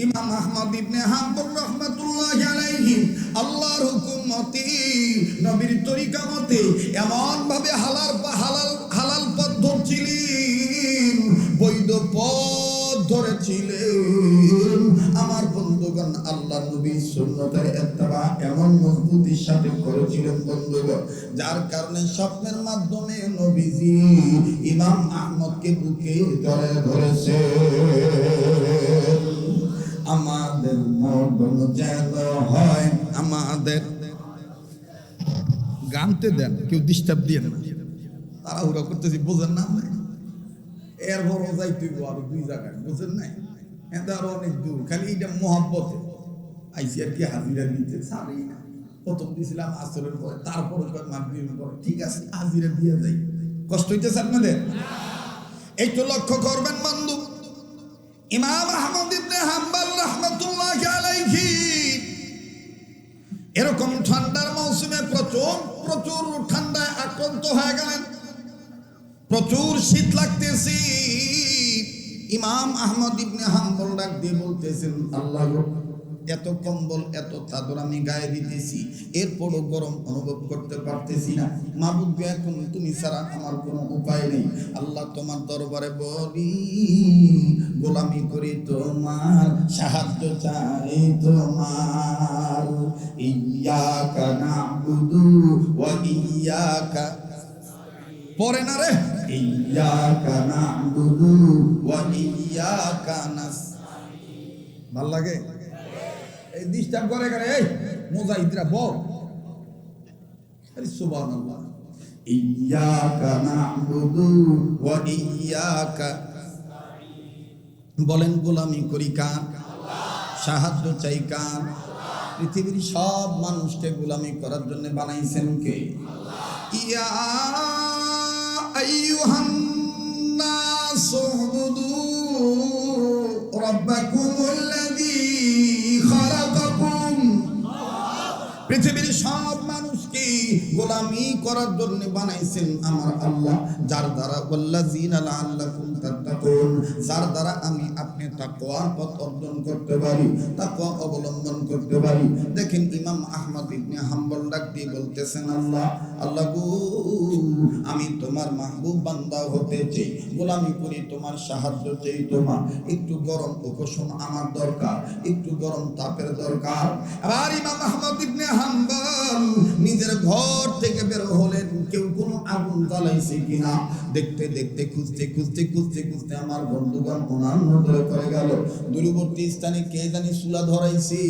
ইমাম আহমদ ইবনে হাম্বল রাহমাতুল্লাহি আলাইহি আল্লাহর হুকুম মতে নবীর তরিকা মতে এমন ভাবে হালাল পথ ধরছিলেন, বৈধ পথ ধরেছিলেন। আমার বন্ধুগণ, আল্লাহ নবীর সুন্নতের ইত্তেবা এমন মজবুতির সাথে করেছিলেন বন্ধুগণ, যার কারণে স্বপ্নের মাধ্যমে নবীজি ইমাম আহমদকে বুকে জড়িয়ে ধরেছে। আমাদের মরণ যেন হয়, আমাদের গানতে দেন, কেউ ডিস্টার্ব দিয়ে না, তাড়াহুড়া করতেছি, বোঝেন না? এর বড় যাইতে আরো 2 জায়গায়, বোঝেন নাই? এটা আরো অনেক দূর, খালি এটা মহাব্বতে আইসি আর কি হাজিরা দিতে ছাড়ি না। প্রথম দিয়েছিলাম আসরের পরে, তারপরে মাগরিবের পরে, ঠিক আছে হাজিরা দিয়ে যাই। কষ্ট হইতেছে আপনাদের? এই তো লক্ষ্য করবেন বন্ধু, ইমাম আহমদ ইবনে হাম্বল রাহমাতুল্লাহি আলাইহি এরকম ঠান্ডার মৌসুমে প্রচুর ঠান্ডায় আক্রান্ত হয়ে গেলেন, প্রচুর শীত লাগতেছে। ইমাম আহমদ ইবনে হাম্বল ডাক দিয়ে বলতেছেন, আল্লাহ এত কম্বল এত চাদর আমি গায়ে দিতেছি, এরপরও গরম অনুভব করতে পারতেছি না। মাবুদ, এখন তুমি ছাড়া আমার কোনো উপায় নেই। আল্লাহ, তোমার দরবারে বলি, গোলামি করি তোমার, সাহায্য চাই তোমার। ইয়াকা নাবুদু ওয়া ইয়াকা, পরে না রে, ইয়াকা নাবুদু ওয়া ইয়াকা নাস্তাইন। ভাল লাগে? এই ডিস্টার্ব করে করে, এই মুজাহিদরা বল, আরে সুবহানাল্লাহ। ইয়াকা নাবুদু ওয়া ইয়াকা নাস্তাইন, বলেন গোলামি করি কার? সাহায্য চাই কার? পৃথিবীর সব মানুষকে গোলামি করার জন্য বানাইছেন কে? ইয়া আইয়ুহান নাসু উবুদু রাব্বাকুমুল্লাযী খালাকাকুম। পৃথিবীর সব মানুষকে গোলামি করার জন্য বানাইছেন আমার আল্লাহ, যার দ্বারা ওয়াল্লাযীনা লাআল্লাকুম তাত্তাকুন, যার দ্বারা আমি আপনি তাকওয়ার পথ অর্জন করতে পারি, তাকওয়া অবলম্বন করতে পারি। দেখেন ইমাম আহমদ ইবনে হাম্বল ডাক দিয়ে বলতেছেন, আল্লাহ গো, আমি তোমার মাহবুব বান্দা হতে চাই, গোলামি করি তোমার, সাহায্য চাই তোমার। একটু গরম উপশম আমার দরকার, একটু গরম তাপের দরকার। আবার ইমাম আহমদ ইবনে হাম্বল নিজের ঘর থেকে বের হলেন, কেউ কোনো আগুন জ্বালাইছে কিনা দেখতে দেখতে, খুঁজতে আমার বন্ধুগণ ওনার নজরে পড়ে গেল দূরবর্তী স্থানে কে জানি চুলা ধরাইছে।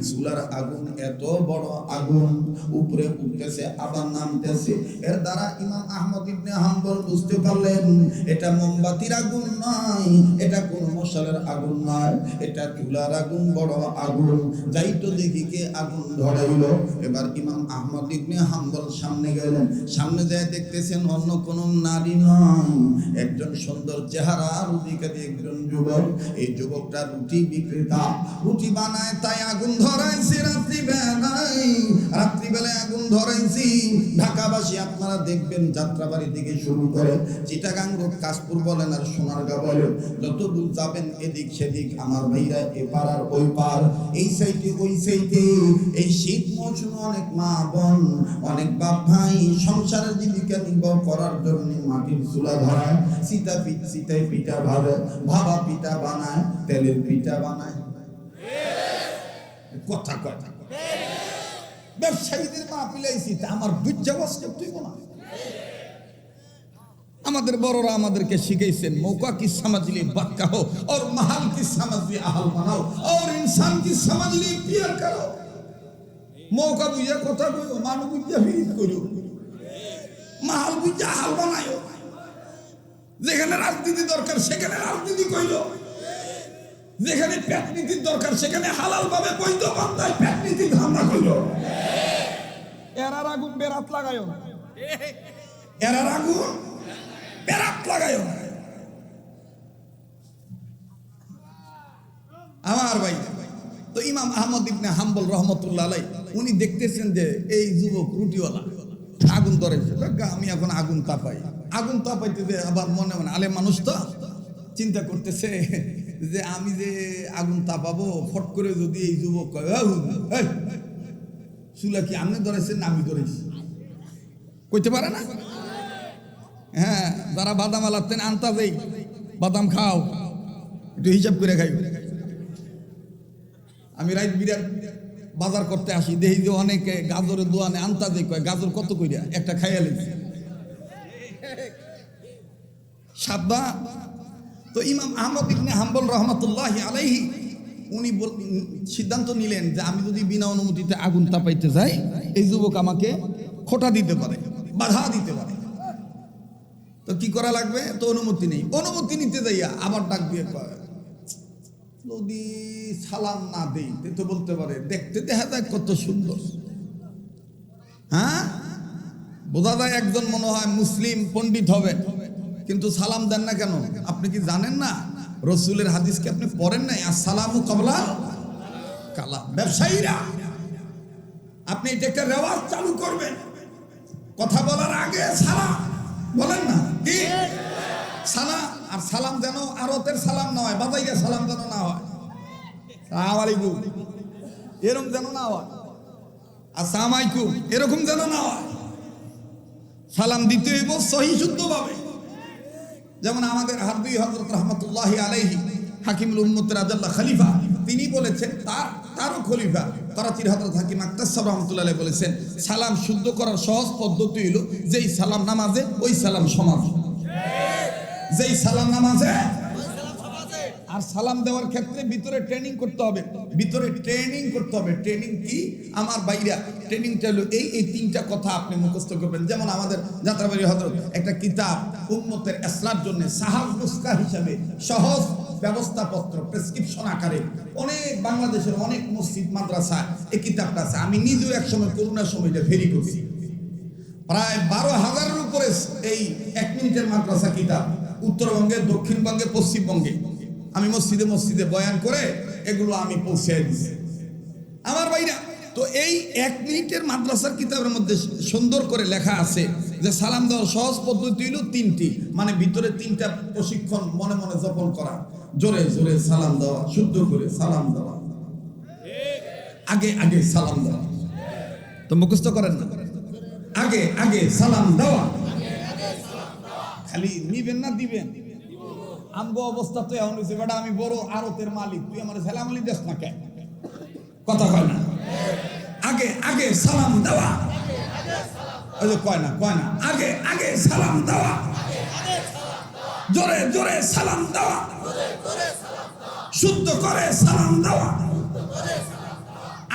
চুলার আগুন এত বড় আগুন, উপরে উঠতেছে আবার নামতেছে। এর দ্বারা ইমাম আহমদ ইবনে হাম্বল বুঝতে পারলেন, এটা মোমবাতির আগুন নয়, এটা কোন মশালের আগুন নয়, এটা চুলার আগুন, বড় আগুন। যাই তো দেখি কে আগুন ধরাইলো। এবার ইমাম আহমদ ইবনে হাম্বল সামনে গেলেন, সামনে যায় দেখতেছেন অন্য কোন নারী নয়, একজন সুন্দর চেহারার অধিকারী একজন যুবক। এই যুবকটা রুটি বিক্রেতা, রুটি বানায়, তাই আগুন ধরাইছে রাত্রিবেলায় আগুন ধরাইছি। ঢাকাবাসী আপনারা দেখবেন, যাত্রাবাড়ি থেকে শুরু করে চিটাগাং রোড, কাশপুর বলেন আর সোনারগাঁ বলেন, যত দূর যাবেন এদিক সেদিক আমার ভাইরা এ পার আর ওই পার, এই সাইডে ওই সাইডে, এই শীত মৌসুমে অনেক মা বোন, অনেক বাপ ভাই সংসারের জীবিকা নির্বাহ করার জন্য মাটির চুলা ধরায়, সীতায় পিঠা ভাবা পিঠা বানায়, তেলের পিঠা বানায়। কথা ব্যবসায়ীদের মা পিলাইছি, আমার বুঝাবাস তুই না। আমাদের বড়রা আমাদেরকে শিখাইছেন, মৌকা কি समझली बात कहो और महल की समझली आहल बनाओ और इंसान की समझली प्यार करो। মৌকা বুঝা কথা কইও, মানু বুঝা ফিরিত করিও, মাহাল বুঝা আহাল বানায়ো। যেখানে রাজনীতি দরকার সেখানে রাজনীতি কইলো, যেখানে পেট নীতির দরকার সেখানে হালাল ভাবে বৈধ বান্দায় পেট নীতি ধারণা কইলো। এরার আগুন বেরাত লাগায়ো, এরার আগুন বেরাত লাগায়ো। আমার ভাই, তো ইমাম আহমদ ইবনে হাম্বল রহমতুল্লাহ আলাইহি উনি দেখতেছেন যে এই যুবক রুটিওয়ালা আগুন ধরেছে, আমি এখন আগুন তাপাইতে আবার মনে মনে আলেম মানুষ তো চিন্তা করতেছে, যে আমি যে আগুন তাপাবো, ফট করে যদি এই যুবক কয় চুলা কি আপনি ধরেছেন না আমি ধরেছি, কইতে পারে না? হ্যাঁ, যারা বাদাম আলাতেন আনতা দেই, বাদাম খাও, একটু হিসাব করে খাই। আমি রাইত বিরাট বাজার করতে আসি, দেখি যে অনেকে গাজরের দোয়ানে আনতা দেই, কয় গাজর কত কইরা, একটা খাইয়া লেগেছে সাবদা। তো ইমাম আহমদ ইবনে হাম্বল রহমাতুল্লাহি আলাইহি উনি সিদ্ধান্ত নিলেন যে আমি যদি বিনা অনুমতিতে আগুন তাপাইতে যাই, এই যুবক আমাকে খোঁটা দিতে পারে, বাধা দিতে পারে। তো কি করা লাগবে? তো অনুমতি নেই। অনুমতি নিতে যাইয়া আবার ডাক দিয়ে কয়, যদি সালাম না দেই তো বলতে পারে দেখতে দেখা যায় কত সুন্দর। হ্যাঁ, বোঝা যায় একজন মনে হয় মুসলিম পণ্ডিত হবে, কিন্তু সালাম দেন না কেন? আপনি কি জানেন না রসুলের হাদিসকে আপনি পড়েন নাই? আসসালামু ক্বাবলা কালাম। ব্যবসায়ীরা আপনি এটা একটা রেওয়াজ চালু করবেন, কথা বলার আগে সালাম বলেন না কি? সালাম, আর সালাম যেন আরতের সালাম না হয়, বাজাইয়া সালাম যেন না হয়, আসসালামু আলাইকুম এরকম যেন না হয়, আসসালামু আলাইকুম এরকম যেন না হয়। সালাম দিতে হইব সহি শুদ্ধভাবে। যেমন আমাদের হারবি হযরত রাহমাতুল্লাহি আলাইহি হাকিমুল উম্মত রাজাল্লাহ খলিফা, তিনি বলেছেন, তারও খলিফা করাচির হযরত হাকিম আক্তাস সাহেব রাহমাতুল্লাহি আলাইহি বলেছেন, সালাম শুদ্ধ করার সহজ পদ্ধতি হলো যেই সালাম নামাজে ওই সালাম সমাজে, যেই সালাম নামাজে। আর সালাম দেওয়ার ক্ষেত্রে ভিতরে ট্রেনিং করতে হবে, ভিতরে ট্রেনিং করতে হবে। ট্রেনিং কি আমার ভাইরা? ট্রেনিংটা হলো এই তিনটা কথা আপনি মুখস্থ করবেন। যেমন আমাদের যাত্রাবাড়ি হযরত একটা কিতাব উম্মতের ইসলামের জন্য সাহাব নুসখা হিসাবে সহজ ব্যবস্থাপত্র প্রেসক্রিপশন আকারে অনেক বাংলাদেশের অনেক মসজিদ মাদ্রাসা এই কিতাবটা আছে। আমি নিজেও একসময় করোনার সময় এটা ফেরি করছি। প্রায় 12,000-এর উপরে এই 1 মিনিটের মাদ্রাসা কিতাব উত্তরবঙ্গে, দক্ষিণবঙ্গে, পশ্চিমবঙ্গে আমি মসজিদে মসজিদে বয়ান করে এগুলো আমি পৌঁছে দিচ্ছি আমার ভাইরা। তো এই 1 মিনিটের মাদ্রাসার কিতাবের মধ্যে সুন্দর করে লেখা আছে যে সালাম দেওয়ার সহজ পদ্ধতি হলো 3টি, মানে ভিতরে 3টা প্রশিক্ষণ মনে মনে জপন করা। জোরে জোরে সালাম দেওয়া, শুদ্ধ করে সালাম দেওয়া, আগে আগে সালাম দেওয়া। তো মুখস্থ করেন না, আগে আগে সালাম দেওয়া, খালি নিবেন না দিবেন। আমগো অবস্থা তো এমন হয়েছে, বেটা আমি বড় আরতের মালিক, তুই আমার সালাম আলী দেশ না কে? কথা কয় না, আগে আগে সালাম দেওয়া, ওই যে কয় না আগে আগে সালাম দেওয়া, জোরে জোরে সালাম দেওয়া, শুদ্ধ করে সালাম দেওয়া।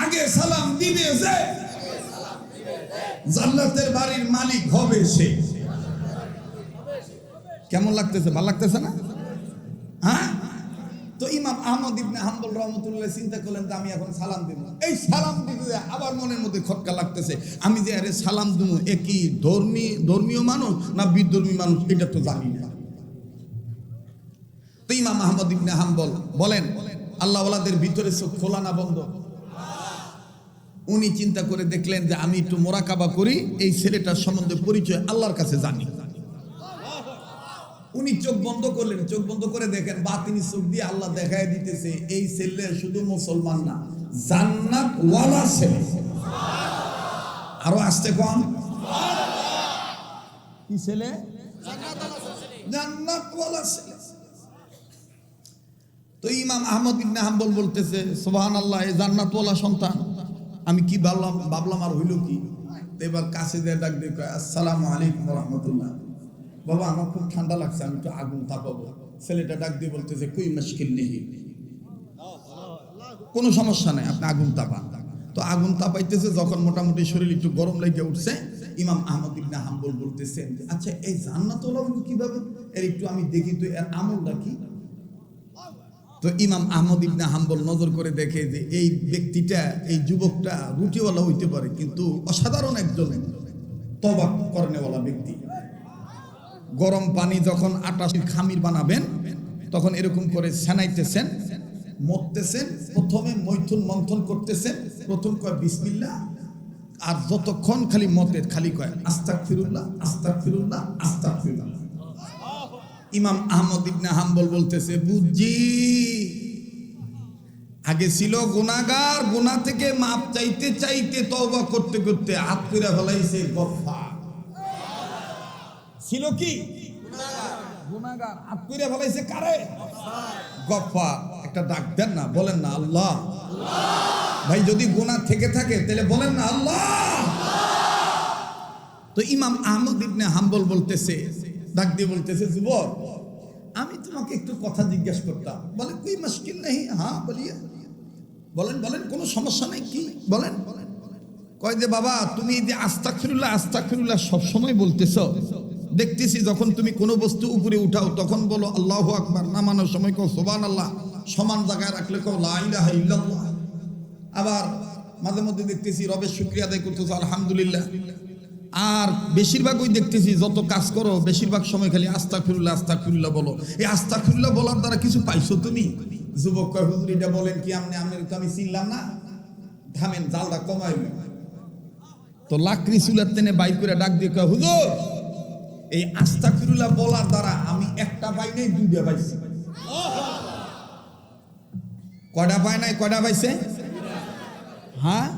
আগে সালাম দিবে যে জান্নাতের বাড়ির মালিক হবে সে। কেমন লাগতেছে? ভালো লাগতেছে না? হ্যাঁ। তো ইমাম আহমদ ইবনে হাম্বল রহমাতুল্লাহ চিন্তা করলেন যে আমি এখন সালাম দেব। এই সালাম দিতে আবার মনের মধ্যে খটকা লাগতেছে, আমি যে আরে সালাম দেবো এ কি ধর্মীয় মানুষ না বিধর্মী মানুষ এটা তো জানি না। তো ইমাম আহমদ ইবনে হাম্বল বলেন, আল্লাহওয়ালাদের ভিতরে চোখ খোলা না বন্ধ? উনি চিন্তা করে দেখলেন যে আমি একটু মোরাকাবা করি, এই ছেলেটার সম্বন্ধে পরিচয় আল্লাহর কাছে জানি। উনি চোখ বন্ধ করলেন, চোখ বন্ধ করে দেখেন বাতিনি চোখ দিয়ে আল্লাহ দেখায় দিতেছে এই ছেলে শুধু মুসলমান না, জান্নাত ওয়ালা ছেলে। আরো আসতে কম, কি ছেলে? জান্নাত ওয়ালা ছেলে। তো ইমাম আহমদ ইবনে হাম্বল বলতেছে, সুবহানাল্লাহ, এই জান্নাত ওয়ালা সন্তান, আমি কি ভাবলাম আর হইল কি? এবার কাছে দিয়ে ডাক দিয়ে কয়, আসসালামু আলাইকুম ওয়া রাহমাতুল্লাহ। বাবা আমার খুব ঠান্ডা লাগছে, আমি একটু আগুন তাপাবো। ছেলেটা ডাক দিয়ে বলতেছে, কই মুশকিল নেই, কোনো সমস্যা নাই, আপনি আগুন তাপান। তো আগুন তাপাইতেছে, যখন মোটামুটি শরীর একটু গরম লেগে উঠছে, ইমাম আহমদ ইবনে হাম্বল বলতেছেন, আচ্ছা এই জান্নাত ওয়ালা কিভাবে, এর একটু আমি দেখি তো এর আমলটা কি। তো ইমাম আহমদ ইবনে হাম্বল নজর করে দেখে যে এই ব্যক্তিটা, এই যুবকটা রুটিওয়ালা হইতে পারে, কিন্তু অসাধারণ একজন তওবা করেনেওয়ালা ব্যক্তি। গরম পানি যখন আটাশির খামির বানাবেন তখন এরকম করে সেনাইতেছেন, মরতেছেন, প্রথমে মৈথুন মন্থন করতেছেন, প্রথম কয় বিসমিল্লাহ, আর যতক্ষণ খালি মতে খালি কয় আস্তাগফিরুল্লাহ আস্তাগফিরুল্লাহ আস্তাগফিরুল্লাহ। ইমাম আহমদ ইবনে হাম্বল বলতেছে, বুঝছি আগে ছিল গুনাহগার, গুনাহ থেকে মাপ চাইতে চাইতে তওবা করতে করতে হাত পুরা ফেলাইছে গফফার। ছিল কি গুনাহগার, হাত পুরা ফেলাইছে কারে? গফফার। একটা ডাক দেন না, বলেন না আল্লাহ। ভাই যদি গুনাহ থেকে থাকে তাহলে বলেন না আল্লাহ। তো ইমাম আহমদ ইবনে হাম্বল বলতেছে, ডাক দিয়ে বলতেছে, যুবক আমি তোমাকে একটু কথা জিজ্ঞেস করতাম। বলে কোই মুশকিল নেই, হ্যাঁ বলিয়ে, বলেন বলেন, কোনো সমস্যা নেই, কি বলেন। কয় যে বাবা তুমি যে আস্তাগফিরুল্লাহ আস্তাগফিরুল্লাহ সব সময় বলতেছো, দেখতেছি যখন তুমি কোনো বস্তু উপরে উঠাও তখন বলো আল্লাহু আকবার, নামানোর সময় কও সুবহানাল্লাহ, সমান জায়গায় রাখলে কও লা ইলাহা ইল্লাল্লাহ, আবার মাঝে মধ্যে দেখতেছি রবের শুকরিয়া আদায় করতেছো আলহামদুলিল্লাহ, আর বেশিরভাগ ওই দেখতেছি যত কাজ করো বেশিরভাগ সময় খালি আস্তাগফিরুল্লাহ আস্তাগফিরুল্লাহ বলো। এই আস্তাগফিরুল্লাহ বলার দ্বারা কিছু পাইছো তুমি? যুবক কয় হুজুর এটা বলেন কি, আপনার তো আমি চিনলাম না, থামেন জালটা কমাইবেন। তো লাকড়ি চুলার টেনে বাইর করে ডাক দিয়ে কয়, হুজুর এই আস্তাগফিরুল্লাহ বলার দ্বারা আমি একটা পাই নাই, দুইটা পাইছি। কয়টা পায় নাই, কয়টা পাইছে? হ্যাঁ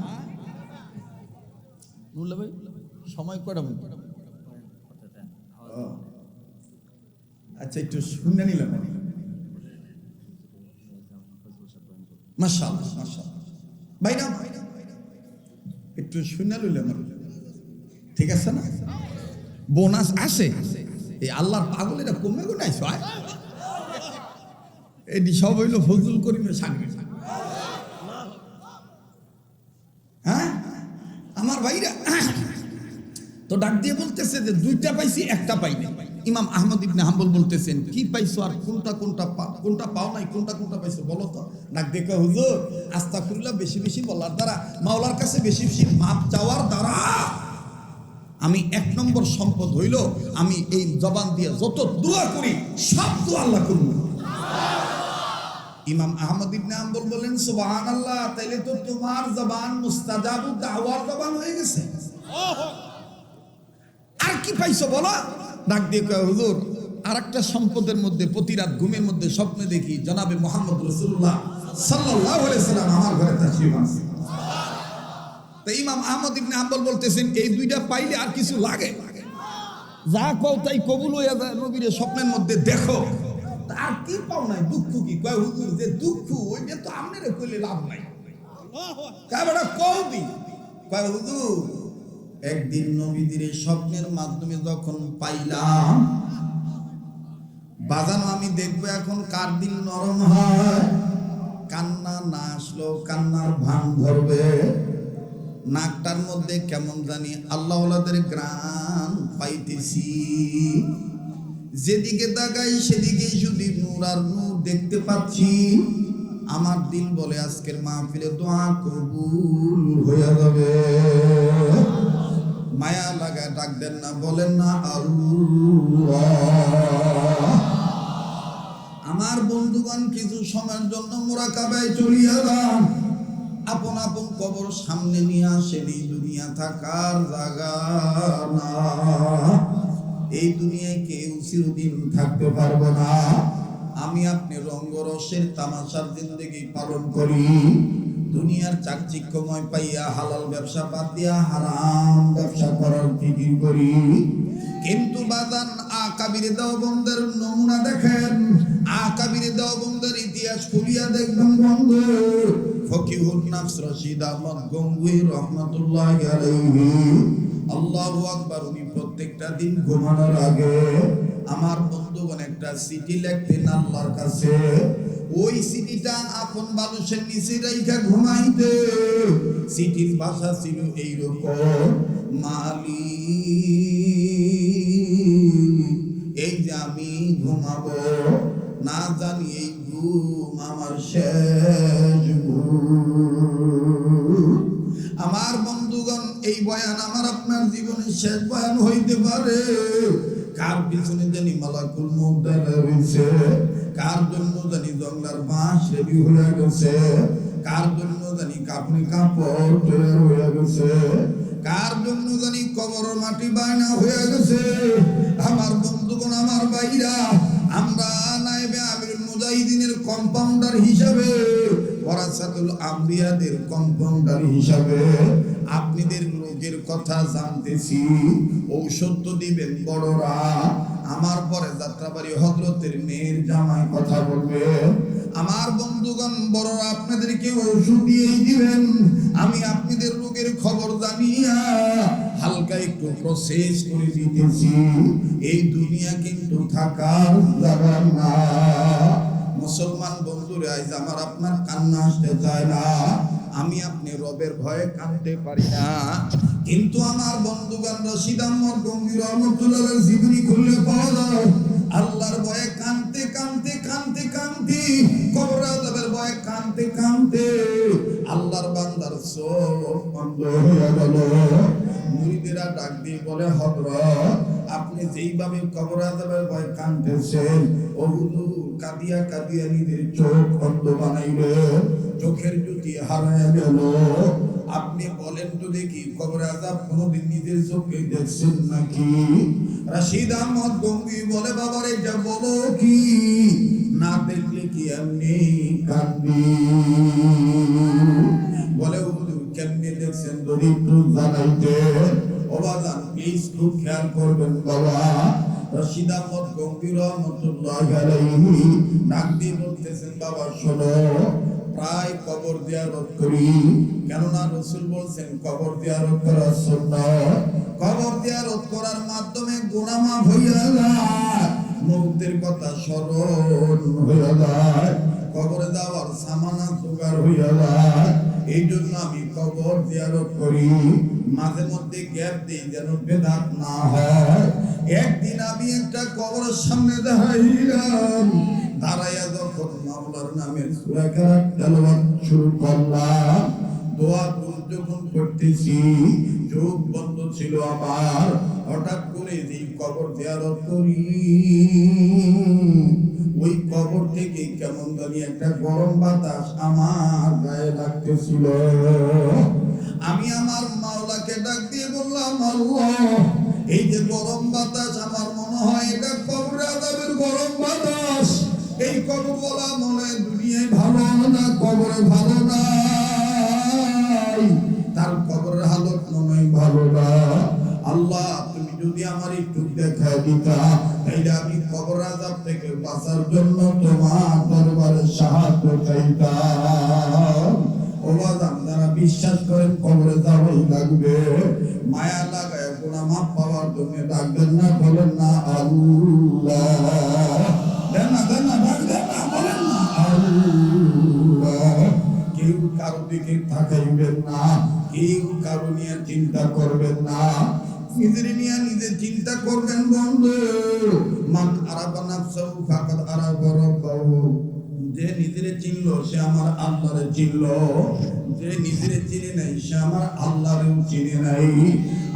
বললে ভাই সময় কয়টা? আচ্ছা একটু শুনে নিলাম। মাশাআল্লাহ মাশাআল্লাহ ভাই না, একটু শুনে লইলাম, ঠিক আছে না? বোনাস আসে, এই আল্লাহর পাগলেরা কমে গুনাইছ, এটি সব হইল ফজলুল করিমের সামনে। হ্যাঁ আমার ভাইরা তো ডাক দিয়ে বলতেছে যে দুইটা পাইছি একটা পাই নাই। ইমাম আহমদ ইবনে হাম্বল বলতেছেন কি পাইছো আর কোনটা কোনটা পাও নাই, কোনটা কোনটা পাইছো বলো তো। ডাক দিয়ে কয়, হুজুর আস্তাগফিরুল্লাহ বেশি বেশি বলার দ্বারা, মাওলার কাছে বেশি বেশি মাপ চাওয়ার দ্বারা আমি এক নম্বর সম্পদ হইল আমি এই জবান দিয়ে যত দোয়া করি সব দোয়া আল্লাহ করব। ইমাম আহমদ ইবনে হাম্বল বলেন সুবহানাল্লাহ, তাইলে তো তোমার জবান মুস্তাজাবু দাওয়ার জবান হয়ে গেছে। আর কি পাইছো বলো? ডাক দিয়ে কয়, হুজুর আর একটা সম্পদের মধ্যে প্রতি রাত ঘুমের মধ্যে স্বপ্নে দেখি জনাবে মুহাম্মদ রাসূলুল্লাহ সাল্লাল্লাহু আলাইহি সাল্লাম আমার ঘরে তাশরীফ আনছে। তো ইমাম আহমদ ইবনে হাম্বল বলতেছেন এই দুইটা পাইলে আর কিছু লাগে? যা কও তাই কবুল হইয়া যায়, নবীর স্বপ্নের মধ্যে দেখো। আর কি পাও নাই, দুঃখ কি? কয় হুজুর যে দুঃখ ওইটা তো আপনারে কইলে লাভ নাই। কয় বড় কও দি? কয় হুজুর একদিন নবীদের স্বপ্নের মাধ্যমে যখন পাইলাম, বাজানো আমি দেখবো এখন কার দিল নরম হয়, কান্না না আসলো কান্নার ভান ধরবে, নাকটার মধ্যে কেমন জানি আল্লাহওয়ালাদের গ্রান পাইতেছি, যেদিকে তাকাই সেদিকে শুধু নূর আর নূর দেখতে পাচ্ছি। আমার দিল বলে আজকের মাহফিলে দোয়া কবুল হয়ে যাবে। মায়া লাগা ডাক দেন না, বলেন না আল্লাহ। আমার বন্ধুগণ কিছু সময়ের জন্য মুরাকাবায় চলিয়া যান, আপন আপন কবর সামনে নিয়ে আসেন। এই দুনিয়া থাকার জায়গা না, এই দুনিয়ায় কেউ চিরদিন থাকতে পারবো না। আমি আপনি রঙ্গরসের তামাশার জিন্দেগি পালন করি, দুনিয়ার চাকচিক্যময় পাইয়া হালাল ব্যবসা বাদ দিয়া হারাম ব্যবসা করার ফিকির করি। কিন্তু বাজান আকাবিরে দেওবন্দের নমুনা দেখেন, আকাবিরে দেওবন্দের ইতিহাস খুলিয়া দেখবেন বন্ধু। ফকিহুন নাফস রশিদ আহমদ গঙ্গুই রহমাতুল্লাহি আলাইহি, আল্লাহু আকবার, উনি প্রত্যেকটা দিন ঘুমানোর আগে আমার বন্ধুগণ একটা চিঠি লিখতেন আল্লাহর কাছে। ওই চিঠিটা আপন মানুষের নিচে রাইখা ঘুমাইতে। চিঠির ভাষা ছিল এইরকম, মালিক এই যে আমি ঘুমাবো, না জানি এই ঘুম আমার শেষ ঘুম। আমার বন্ধুগণ এই বয়ান আমার আপনার জীবনের শেষ বয়ান হইতে পারে। কার পিছনে জানি মালাকুল মউত দাঁড়ায় রইছে, কার জন্য জানি জঙ্গলার বাঁশ রেডি হয়ে গেছে, কার জন্য জানি কাপড়ে কাপড় তৈরি হয়ে গেছে, কার জন্য জানি কবর মাটি বায়না হয়ে গেছে। আমার বন্ধুগণ আমার ভাইরা আমরা নায়েবে আমিরুল মুজাহিদিনের কম্পাউন্ডার হিসাবে, ওয়ারাসাতুল আম্বিয়াদের কম্পাউন্ডার হিসাবে আপনাদের রোগের কথা জানতেছি। ঔষধ তো দিবেন বড়রা, আমার পরে যাত্রাবাড়ি হযরতের মেয়ের জামাই কথা বলবে। আমার বন্ধুগণ, বড়রা আপনাদেরকে ওষুধ দিয়েই দিবেন। আমি আপনাদের রোগের খবর জানিয়া হালকা একটু প্রসেস করে দিতেছি। এই দুনিয়া কিন্তু থাকার জায়গা না। মুসলমান বন্ধুরা, আজ আমার আপনার কান্না আসতে চায় না। আমি আপনি রবের ভয়ে কাঁদতে পারি না, কিন্তু আমার বন্ধুগণ রশিদ আহমদ গঙ্গি রহমতুল্লাহ জীবনী খুললে পাওয়া যায় আল্লাহর ভয়ে কাঁদতে কাঁদতে কাঁদতে কাঁদতে, কবর আযাবের ভয়ে কাঁদতে কাঁদতে আল্লাহর বান্দার চোখ বন্ধ হয়ে গেল। মুরিদেরা ডাক দিয়ে বলে, হযরত আপনি যেইভাবে কবর আযাবের ভয়ে কাঁদতেছেন, ও হুজুর কাঁদিয়া কাঁদিয়া নিজের চোখ অন্ধ বানাইলে, চোখের জ্যোতি হারায় গেল। আপনি বলেন তো দেখি, কবর আযাব কোনদিন নিজের চোখে দেখছেন নাকি? রশিদ আহমদ গঙ্গি বলে, বাবার এটা বলো কি, না দেখলে কি এমনি কান্দি? বলে, হুজুর কেমনে দেখছেন যদি একটু জানাইতে। ও বাজান প্লিজ খুব খেয়াল করবেন বাবা। রশিদ আহমদ গঙ্গি রহমতুল্লাহি আলাইহি ডাক দিয়ে বলতেছেন, বাবা শোনো, প্রায় কবর জিয়ারত করি, কেননা রাসূল বলেছেন কবর জিয়ারত করা সুন্নাত। কবর জিয়ারত করার মাধ্যমে গুনাহ মাফ হইয়া যায়, মওতের কথা স্মরণ হইয়া যায়, কবরে যাওয়ার সামানা জোগাড় হইয়া যায়। এই জন্য আমি কবর জিয়ারত করি, মাঝে মধ্যে গ্যাপ দিই যেন বেদাত না হয়। একদিন আমি একটা কবরের সামনে দাঁড়াইলাম, দাঁড়াইয়া যখন মাওলার নামের সূরা কেরাত তেলাওয়াত শুরু করলাম, দোয়া যখন করতেছি, চোখ বন্ধ ছিল আমার। হঠাৎ করে যেই কবর জিয়ারত করি, ওই কবর থেকে কেমন জানি একটা গরম বাতাস আমার গায়ে লাগতেছিল। আমি আমার মাওলাকে ডাক দিয়ে বললাম, আল্লাহ এই যে গরম বাতাস, আমার মনে হয় এটা কবর আযাবের গরম বাতাস। এই কবরওয়ালা মনে দুনিয়ায় ভালো না, কবরে ভালো না, তার কবরের হালত মনে ভালো না। আল্লাহ তুমি যদি আমার একটু দেখা দিতা, তাইলে আমি কবর আযাব থেকে বাঁচার জন্য তোমার দরবারে সাহায্য চাইতাম। ও বাজান, যারা বিশ্বাস করেন কবরে যাওয়াই লাগবে, মায়া লাগায় গুনাহ মাফ পাওয়ার জন্য ডাকবেন না, বলেন না আল্লাহ, দেন না দেন না, ডাক দেন না, বলেন না আল্লাহ। কেউ কারো দিকে তাকাইবেন না, কেউ কারো নিয়ে চিন্তা করবেন না, নিজের নিয়ে নিজে চিন্তা করবেন। বন্ধু, মান আরাফা নাফসাহু ফাকাদ আরাফা রাব্বাহু। যে নিজেরে চিনল সে আমার আল্লাহরে চিনল, যে নিজেরে চিনে নাই সে আমার আল্লাহরেও চিনে নাই।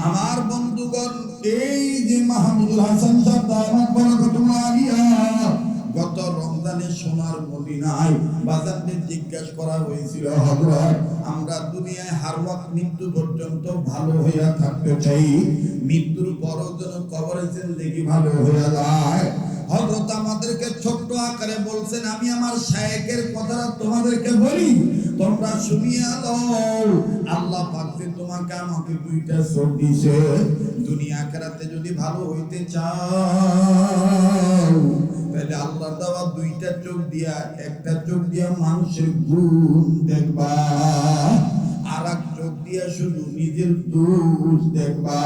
আমার বন্ধুগণ, এই যে মাহমুদুল হাসান সাহেব দামাত বরকতুল্লাহ আলিয়া, গত রমজানে সোনার মদিনায় বাজারদের জিজ্ঞাসা করা হয়েছিল, হযরত আমরা দুনিয়ায় হার ওয়াক্ত মৃত্যু পর্যন্ত ভালো হইয়া থাকতে চাই, মৃত্যুর পরও যেন কবরে জিন্দেগি ভালো হইয়া যায়। হযরত আমাদেরকে ছোট্ট আকারে বলছেন, আমি আমার শায়েখের কথাটা তোমাদেরকে বলি, তোমরা শুনিয়া লও। আল্লাহ পাক যে তোমাকে আমাকে দুইটা চোখ দিয়েছে, দুনিয়া আখিরাতে যদি ভালো হইতে চাও, তাহলে আল্লাহর দেওয়া দুইটা চোখ দিয়া, একটা চোখ দিয়া মানুষের গুণ দেখবা, আর এক চোখ দিয়া শুধু নিজের দোষ দেখবা,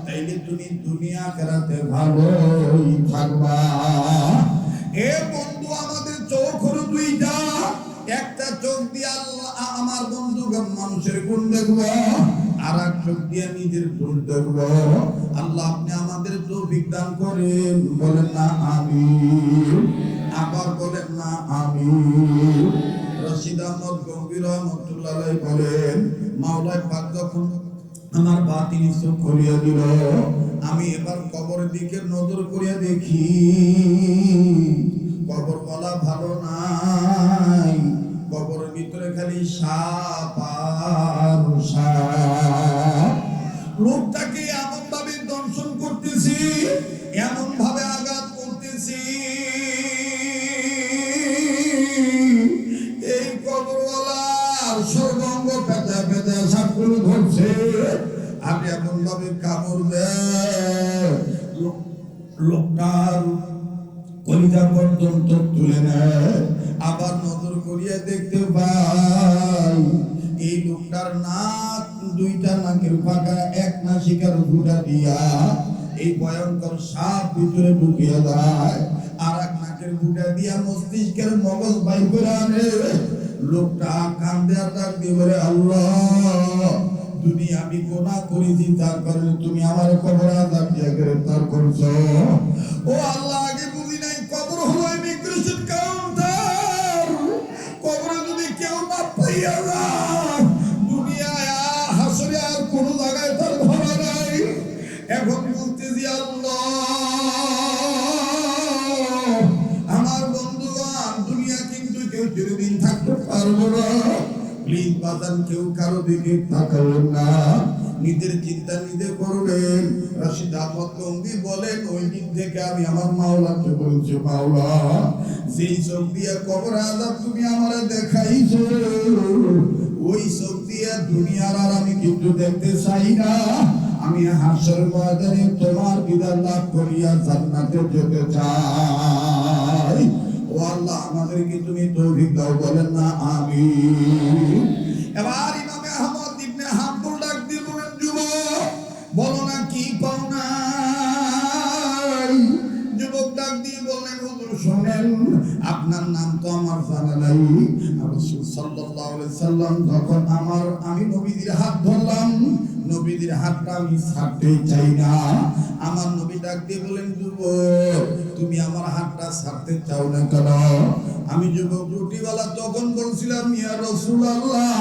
তাইলে তুমি দুনিয়া আখিরাতে ভালোই থাকবা। এ বন্ধু, আমাদের চোখ হলো দুইটা, একটা চোখ দিয়ে আল্লাহ আমার বন্ধুগণ মানুষের গুণ দেখবা, আর এক চোখ দিয়ে নিজের দোষ দেখবা। আল্লাহ আপনি আমাদের তৌফিক দান করেন, বলেন না আমিন, আবার বলেন না আমিন। রশিদ আহমদ গঙ্গি রহমতুল্লাহ আলাইহি বলেন, মাওলাই পাক যখন আমার বাতিনি চোখ খুলিয়া দিল, আমি এবার কবরের দিকে নজর করিয়া দেখি, কবর বলা ভালো নাই, কবরের ভিতরে খালি সাপ আর সাপ। লোকটাকে এমন ভাবে দংশন করতেছি, এমন ভাবে আঘাত করতেছি, আর সর্বাঙ্গ পেঁচা পেঁচা সাপগুলো ধরছে আর এমন ভাবে কামড় দেয় লোকটার কলিজা পর্যন্ত তুলে নেয়। আবার নজর করিয়া দেখতে পাই এই লোকটার নাক দুইটা নাকের ফাঁকা, এক নাসিকার ফুটা দিয়া এই ভয়ঙ্কর সাপ ভিতরে ঢুকিয়া যায়, আর এক নাকের ফুটা দিয়া মস্তিষ্কের মগজ বাই করে আনে। লোকটা কান্দে আর ডাক দিয়ে বলে, আল্লাহ দুনিয়া আমি গুনাহ করেছি, তার কারণে তুমি আমার কবর আযাব দিয়ে গ্রেফতার করছো। ও আল্লাহ, আগে বুঝি নাই কবর হলো ইমিগ্রেশন কাউন্টার। কবরে যদি কেউ না পাইয়া যায়, দুনিয়ায় হাসরে আর কোনো জায়গায় তার ধরা নাই। এখন বলতেছি আল্লাহ আমার বন্ধুগণ, দুনিয়া কিন্তু কেউ চিরদিন থাকতে পারবো না। প্লিজ বাজান, কেউ কারো দিকে তাকাবেন না, নিজের চিন্তা নিজে করবেন। রশিদ আহমদ গঙ্গি বলেন, ওই দিক থেকে আমি আমার মাওলাকে বলছি, মাওলা যেই চোখ দিয়ে কবর আযাব তুমি আমারে দেখাইছো, ওই চোখ দিয়ে দুনিয়ার আর আমি কিন্তু দেখতে চাই না। আমি হাসর ময়দানে তোমার দিদার লাভ করিয়া জান্নাতে যেতে চাই। ও আল্লাহ, আমাদেরকে তুমি তৌফিক দাও, বলেন না আমিন। এবার ইমামে আহমদ ইবনে হাম্বল ডাক দিয়ে বলেন, যুবক বলো না কি পাও নাই? যুবক ডাক দিয়ে বললেন, হুজুর শুনেন, আপনার নাম তো আমার জানা নাই। রাসূল সাল্লাল্লাহু আলাইহি সাল্লাম যখন আমি নবীজির হাত ধরলাম, নবীজির হাতটা আমি ছাড়তে চাই না। আমার নবী ডাক দিয়ে বলেন, যুবক তুমি আমার হাতটা ছাড়তে চাও না কেন? আমি যুবক রুটিওয়ালা তখন বলছিলাম, ইয়া রাসূলুল্লাহ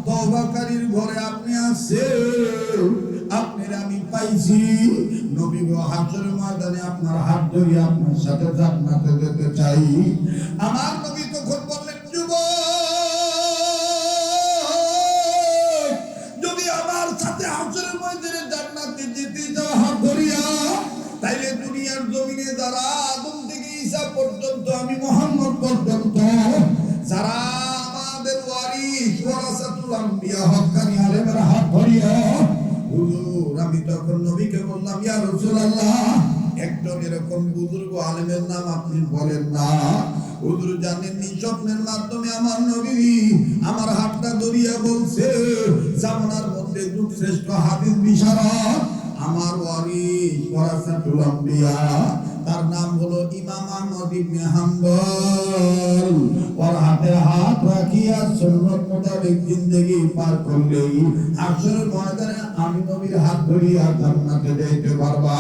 তওবাকারীর ঘরে আপনি আছেন, আপনার আমি পাইছি। নবী গো, হাসরের ময়দানে আপনার হাত ধরে আপনার সাথে জান্নাতে যেতে চাই। আমার নবী তখন বললেন, যুবক যদি আমার সাথে হাসরের ময়দানে জান্নাতে যেতে যাও হাত ধরিয়া, তাইলে দুনিয়ার জমিনে যারা আদম থেকে ঈসা পর্যন্ত, আমি মুহাম্মদ পর্যন্ত, যারা আমাদের ওয়ারিস ওয়ারাসাতুল আম্বিয়া হক্কানি আলেমের হাত ধরিয়া। হুজুর আমি তখন নবীকে বললাম, ইয়া রাসূলুল্লাহ একজন এরকম বুজুর্গ আলেমের নাম আপনি বলেন না। হুজুর জানেননি, স্বপ্নের মাধ্যমে আমার নবী আমার হাতটা ধরিয়া বলছে, জামানার মধ্যে যুগ শ্রেষ্ঠ হাদিস বিশারদ আমার ওয়ারিস ওয়ারাসাতুল আম্বিয়া, তার নাম হলো ইমাম আহমদ ইবনে হাম্বল। ওর হাতে হাত রাখিয়া সুন্নাত মোতাবেক জিন্দেগি পার করলেই হাসরের ময়দানে আমি নবীর হাত ধরিয়া জান্নাতে যেতে পারবা।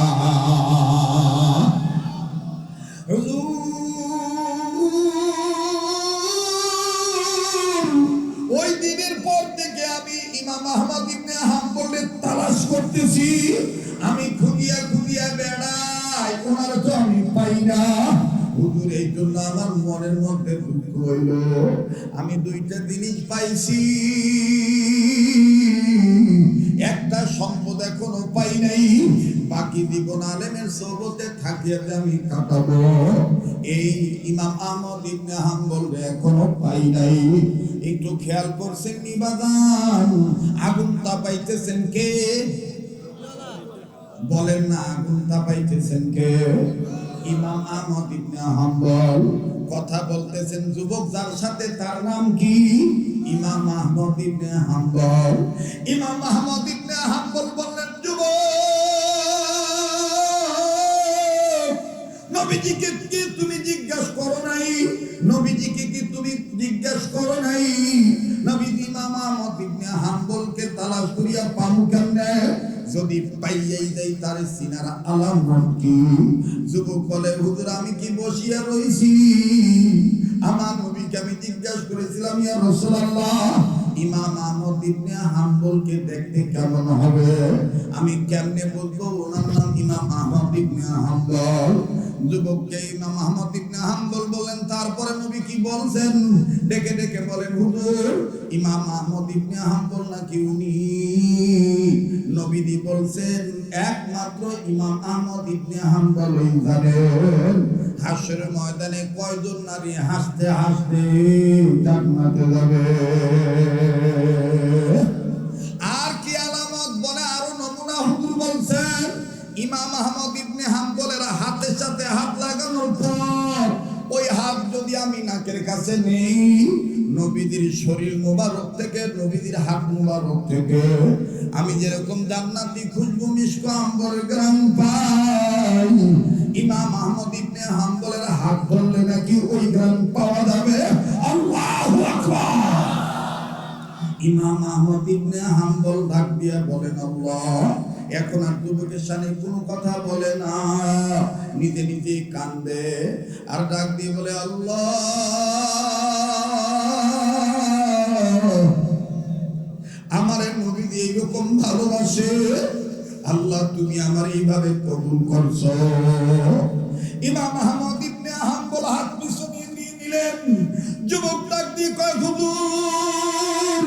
ওই দিনের পর থেকে আমি ইমাম আহমদ ইবনে হাম্বলের তালাশ করতেছি, আমি খুঁজিয়া খুঁজিয়া বেড়াই, ওনার তো আমি পাই না। হুজুর এই জন্য আমার মনের মধ্যে দুঃখ হইল, আমি দুইটা জিনিস পাইছি, একটা সম্পদ এখনো পাই নাই, বাকি জীবন আলেমের সোহবতে থাকিয়ে আমি কাটাবো। এই ইমাম আহমদ ইবনে হাম্বল এখনো পাই নাই। একটু খেয়াল করছেন নি বাজান, আগুন তাপাইতেছেন কে? বলেন না, আগুন তাপাইতেছেন কে? ইমাম আহমদ ইবনে হাম্বল। কথা বলতেছেন যুবক যার সাথে, তার নাম কি? ইমাম আহমদ ইবনে হাম্বল। ইমাম আহমদ ইবনে হাম্বল বললেন, যুবক নবীজিকে কি তুমি জিজ্ঞাসা করো নাই? নবীজিকে কি তুমি জিজ্ঞাসা করো নাই? নবীজি ইমাম আহমদ ইবনে হাম্বলকে তালাশ করিয়া পামু কেমনে? যদি পাইয়াই যাই তার সিনার আলামত কি? যুবক বলে, হুজুর আমি কি বসিয়া রইছি? আমার নবীকে আমি জিজ্ঞাসা করেছিলাম, ইয়া রাসূলুল্লাহ ইমাম আহমদ ইবনে হাম্বলকে দেখতে কেমন হবে? আমি কেমনে বলবো ওনার নাম ইমাম আহমদ ইবনে হাম্বল? যুবককে ইমাম আহমদ ইবনে হাম্বল বলেন। তারপরে নবী কি বলছেন? ডেকে ডেকে বলেন, হুজুর ইমাম আহমদ ইবনে হাম্বল নাকি উনি? নবীজি বলছেন, একমাত্র ইমাম আহমদ ইবনে হাম্বলই জানেন হাসরের ময়দানে কয়জন নারী হাসতে হাসতে জান্নাতে যাবে। শরীর মোবারক থেকে, নবীজির হাত মোবারক থেকে আমি যেরকম জান্নাতি খুশবু মিশক আম্বরের গ্রাম পাই, ইমাম আহমদ ইবনে হাম্বলের হাত ধরলে নাকি ওই গ্রাম পাওয়া যাবে। আল্লাহু আকবার। ইমাম আহমদ ইবনে হাম্বল ডাক দিয়া বলেন, আল্লাহ, এখন আর যুবকের সামনে কোনো কথা বলে না, নিজে নিজে কান্দে আর ডাক দিয়ে বলে, আল্লাহ, আমার নবীজি এইরকম ভালোবাসে, আল্লাহ তুমি আমার এইভাবে কবুল করছো। ইমাম আহমদ ইবনে হাম্বল হাত পিছনে নিয়ে নিলেন। যুবক ডাক দিয়ে কয়, হুজুর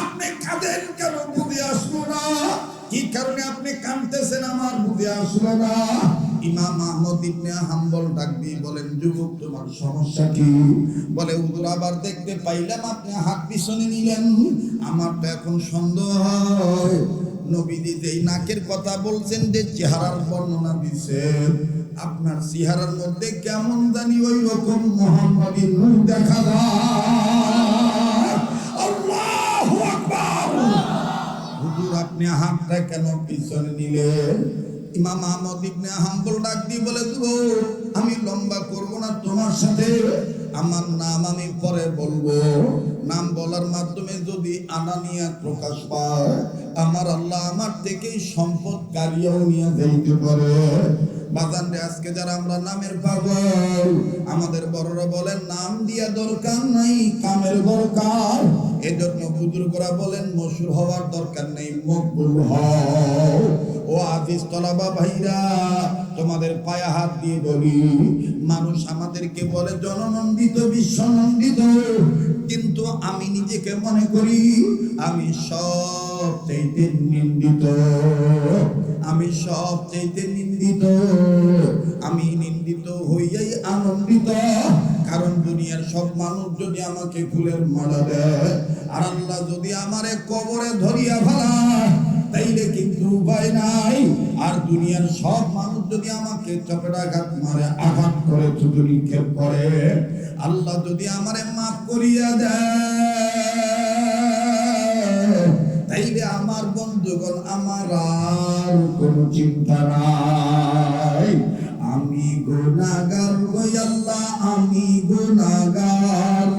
আপনি কাঁদেন কেন? বুঝে আসলো না কি কারণে আপনি কাঁদতেছেন, আমার বুঝে আসলো না। ইমাম আহমদ ইবনে হাম্বল ডাক দিয়ে বলেন, যুবক তোমার সমস্যা কি? বলে, হুজুর আবার দেখতে পাইলাম আপনি হাত পিছনে নিলেন, আমার তো এখন সন্দেহ হয় নবীজি যেই নাকের কথা বলছেন, যে চেহারার বর্ণনা দিচ্ছেন, আপনার চেহারার মধ্যে কেমন জানি ওই রকম মুহাম্মাদী নূর দেখা যায়। আল্লাহু আকবার। হুজুর আপনি হাতটা কেন পিছনে নিলেন? ইমাম আহমদ ইবনে হাম্বল ডাক দিয়ে বলে, আমি লম্বা করব না তোমার সাথে, আমার নাম আমি পরে বলবো, নাম বলার মাধ্যমে যদি আনানিয়াত প্রকাশ পায়, আমার আল্লাহ আমার থেকেই সম্পদ কারিয়াও নিয়ে যাইতে পারে। বাজান রে, আজকে যারা আমরা নামের পাগল, আমাদের বড়রা বলেন নাম দিয়া দরকার নাই, কামের দরকার। এজন্য বুজুর্গরা বলেন মশহুর হওয়ার দরকার নেই, মকবুল হও। ও হাফিজ তলাবা ভাইরা, তোমাদের পায়ে হাত দিয়ে বলি, মানুষ আমাদেরকে বলে জননন্দিত, বিশ্বনন্দিত, কিন্তু আমি নিজেকে মনে করি আমি সবচাইতে নিন্দিত, আমি সবচাইতে নিন্দিত। আমি নিন্দিত হইয়াই আনন্দিত, কারণ দুনিয়ার সব মানুষ যদি আমাকে ফুলের মালা দেয়, আর আল্লাহ যদি আমারে কবরে ধরিয়া ফেলায়, তাইলে কিন্তু উপায় নাই। আর দুনিয়ার সব মানুষ যদি আমাকে চপেটাঘাত মারে, আঘাত করে, থুতু নিক্ষেপ করে, আল্লাহ যদি আমারে মাফ করিয়া দেয়, তাইলে আমার বন্ধুগণ আমার আর কোনো চিন্তা নাই। আমি গুনাহগার গো আল্লাহ, আমি গুনাহগার,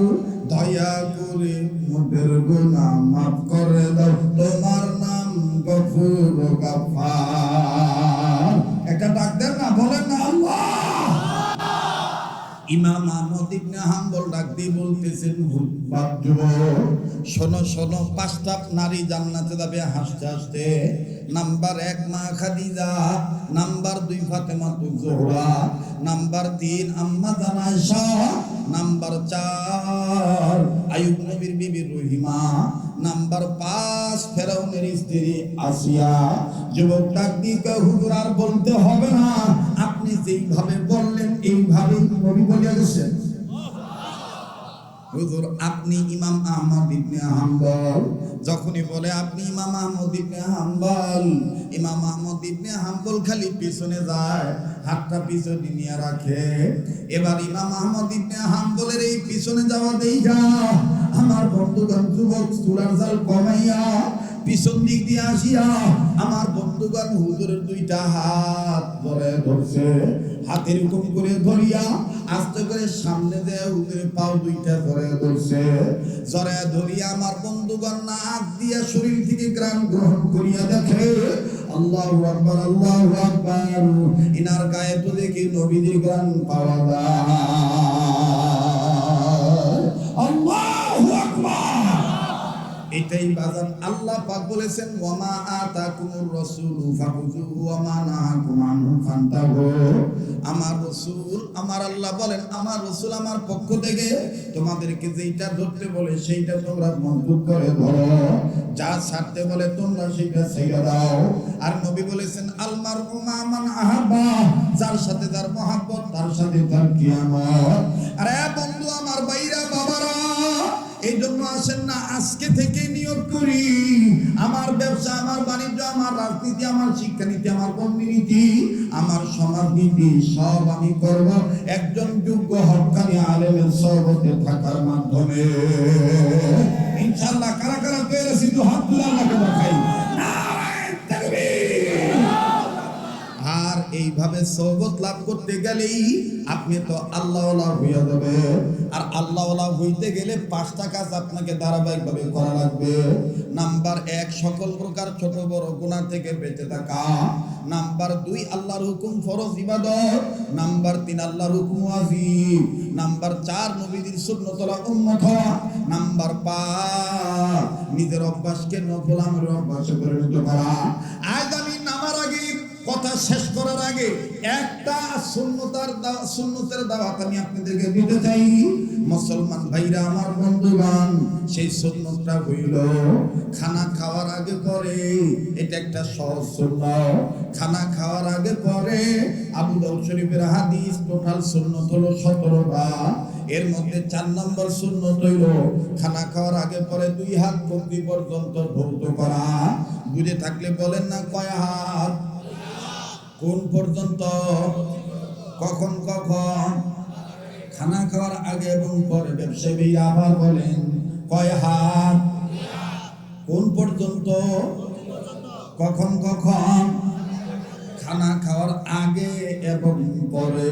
দয়া করে মোদের গুনাহ মাফ করে দাও, তোমার নাম গফুর গাফফার। একটা ডাক দেন না, বলেন না আল্লাহ। ইমাম আহমদ ইবনে হাম্বল ডাক দিয়ে বলতেছেন, শোনো শোনো, 5টা নারী জান্নাতে যাবে হাসতে হাসতে। নাম্বার 1 মা খাদিজা, নাম্বার 2 ফাতেমা জোহরা, নাম্বার 3 আম্মা জান আয়েশা, নাম্বার 4 আইয়ুব নবীর বিবি রহিমা, নাম্বার 5 ফেরাউনের স্ত্রী আসিয়া। যুবক ডাক দিয়ে কয়, হুজুর আর বলতে হবে না, আপনি যেইভাবে বললেন এইভাবেই নবী বলে গেছেন। হুজুর আপনি ইমাম আহমদ ইবনে হাম্বল, যখনই বলে আপনি ইমাম আহমদ ইবনে হাম্বল, ইমাম আহমদ ইবনে হাম্বল খালি পিছনে যায়, হাতটা পিছনে নিয়ে রাখে। এবার ইমাম আহমদ ইবনে হাম্বলের এই পিছনে যাওয়া দেখা আমার বন্ধুগণ যুবক চুলার জাল কমাইয়া পিছন দিক দিয়ে আসিয়া আমার বন্ধুগণ হুজুরের 2টা হাত ধরে ধরছে, হাতের এরকম করে ধরিয়া আস্তে করে সামনে দেয়, হুজুরের পাও 2টা ধরে ধরছে, জড়ায় ধরিয়া আমার বন্ধুগণ নাক দিয়া শরীর থেকে গ্রাম গ্রহণ করিয়া দেখে, আল্লাহু আকবার, আল্লাহু আকবার, ইনার গায়ে তো দেখি নবীজির গ্রাম পাওয়া যায়। আল্লাহু আকবার। এটাই বাজান আল্লাহ পাক বলেছেন, ওয়ামা আতাকুমুর রাসূলু ফাখুযুহু ওয়া মা নাহাকুম আনহু ফান্তাহু। আমার রাসূল, আমার আল্লাহ বলেন, আমার রাসূল আমার পক্ষ থেকে তোমাদেরকে যেইটা ধরতে বলে সেইটা তোমরা মজবুত করে ধরো, যা ছাড়তে বলে তোমরা সেটা ছেড়ে দাও। আর নবী বলেছেন, আল মারউ মা মান আহাব্বা, যার সাথে যার মহব্বত তার সাথে তার কিয়ামত। আরে বন্ধু আমার, ভাইরা, বাবারা, এই জন্য আসেন না আজকে থেকে নিয়ত করি আমার ব্যবসা, আমার বাণিজ্য, আমার রাজনীতি, আমার শিক্ষানীতি, আমার বন্দিনীতি, আমার সমাজনীতি সব আমি করব একজন যোগ্য হক্কানি আলেমের সহবতে থাকার মাধ্যমে। ইনশাআল্লাহ কারা কারা পেরেছি তো হাত তুলে আল্লাহকে দেখাই। নারায়ে তাকবীর। আর এইভাবে সহবত লাভ করতে গেলেই আপনি তো আল্লাহওয়ালা হয়ে যাবে। আর আল্লাহওয়ালা হইতে গেলে 5টা কাজ আপনাকে ধারাবাহিকভাবে করা লাগবে। নাম্বার 1, সকল প্রকার ছোট বড় গুনাহ থেকে বেঁচে থাকা। নাম্বার 2, আল্লাহর হুকুম ফরজ ইবাদত। নাম্বার 3, আল্লাহর হুকুম ওয়াজিব। নাম্বার 4, নবীর সুন্নতলা উম্মত হওয়া। নাম্বার 5, নিজের অভ্যাসকে নফল আমলের অভ্যাসে পরিণত করা। আজ আমি নামার আগে, কথা শেষ করার আগে একটা সুন্নতের দাওয়াত আমি আপনাদেরকে দিতে চাই। মুসলমান ভাইরা আমার, বন্ধুগণ, সেই সুন্নতটা হইল খানা খাওয়ার আগে পরে, এটা একটা সহজ সুন্নাত। খানা খাওয়ার আগে পরে আবু দাউদ শরীফের হাদিস, টোটাল সুন্নত হলো 17টা। এর মধ্যে 4 নম্বর সুন্নত হইল খানা খাওয়ার আগে পরে 2 হাত কবজি পর্যন্ত ধৌত করা। বুঝে থাকলে বলেন না কয় হাত? কোন পর্যন্ত? কখন কখন? খানা খাওয়ার আগে এবং পরে। ব্যবসায়ী আবার বলেন কয় হাত? কোন পর্যন্ত? কখন কখন? খানা খাওয়ার আগে এবং পরে।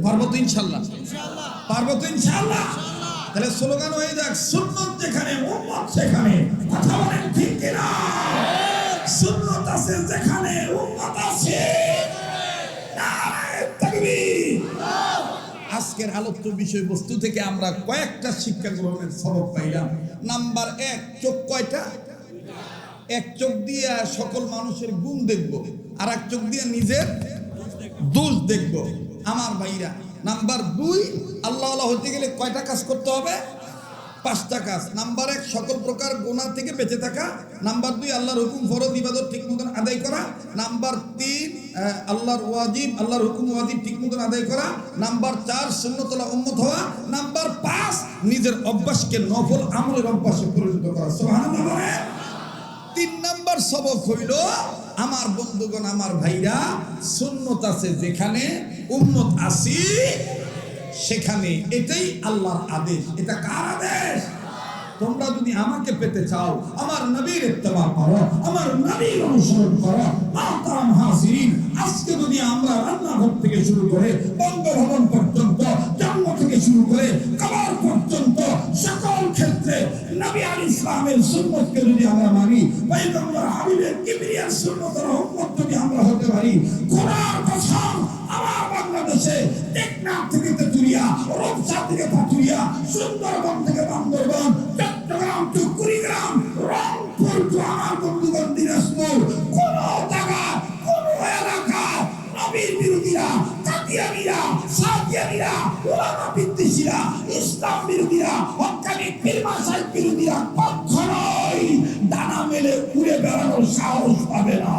পারবো তো ইনশাআল্লাহ? পারবো তো ইনশাআল্লাহ? তাহলে স্লোগান হয়ে যাক, সুন্নত যেখানে উম্মত সেখানে। কথা বলেন ঠিক কিনা? সুন্নত আছে যেখানে, উম্মত আছে। নারায়ে তাকবীর। আজকের আলোচ্য বিষয়বস্তু থেকে আমরা কয়েকটা শিক্ষা গ্রহণের সবক পাইলাম। নাম্বার 1, চোখ কয়টা? এক চোখ দিয়ে সকল মানুষের গুণ দেখব, আর এক চোখ দিয়ে নিজের দোষ দেখব। আমার ভাইরা, নাম্বার 2, আল্লাহওয়ালা হতে গেলে কয়টা কাজ করতে হবে? 5টা কাজ। নাম্বার 1, সকল প্রকার গুনাহ থেকে বেঁচে থাকা। নাম্বার 2, আল্লাহর হুকুম ফরজ ইবাদত ঠিক মতন আদায় করা। নাম্বার 3, আল্লাহর ওয়াজিব, আল্লাহর হুকুম ওয়াজিব ঠিক মতন আদায় করা। নাম্বার 4, সুন্নতলা উম্মত হওয়া। নাম্বার 5, নিজের অভ্যাসকে নফল আমলের অভ্যাসে পরিণত করা। সুবহানাল্লাহ। 3 নাম্বার সবক হইল, আমার বন্ধুগণ, আমার ভাইরা, সুন্নত আছে যেখানে, উম্মত আছি সেখানে। এটাই আল্লাহর আদেশ। এটা কার আদেশ? তোমরা যদি আমাকে পেতে চাও, আমার নবীর ইত্তেবা করো, আমার নবীর অনুসরণ করো। মাহতারাম হাজিরিন, আজকে যদি আমরা রান্নাঘর থেকে শুরু করে বঙ্গভবন পর্যন্ত, জন্ম থেকে শুরু করে কবর পর্যন্ত সকল ক্ষেত্রে নবী আলাইহিস সালামের সুন্নতকে যদি আমরা মানি, পয়গম্বর হাবিবের কিবরিয়ার সুন্নতের উম্মত যদি আমরা হতে পারি, কোরআন কসম, আমার বাংলাদেশে টেকনাফ থেকে তেতুলিয়া, রূপসা থেকে পাটুরিয়া, সুন্দরবন থেকে বান্দরবান, চট্টগ্রাম টু কুড়িগ্রাম, রংপুর টু আমার বন্ধুগণ দিনাজপুর, কোন জায়গা, কোন এলাকা নবীর বিরোধীরা, কাদিয়ানীরা, সাদিয়ানীরা, উলামা বিদ্বেষীরা, ইসলাম বিরোধীরা, হক্কানি পীর মাশায়েখ বিরোধীরা কখনোই ডানা মেলে উড়ে বেড়ানোর সাহস পাবে না।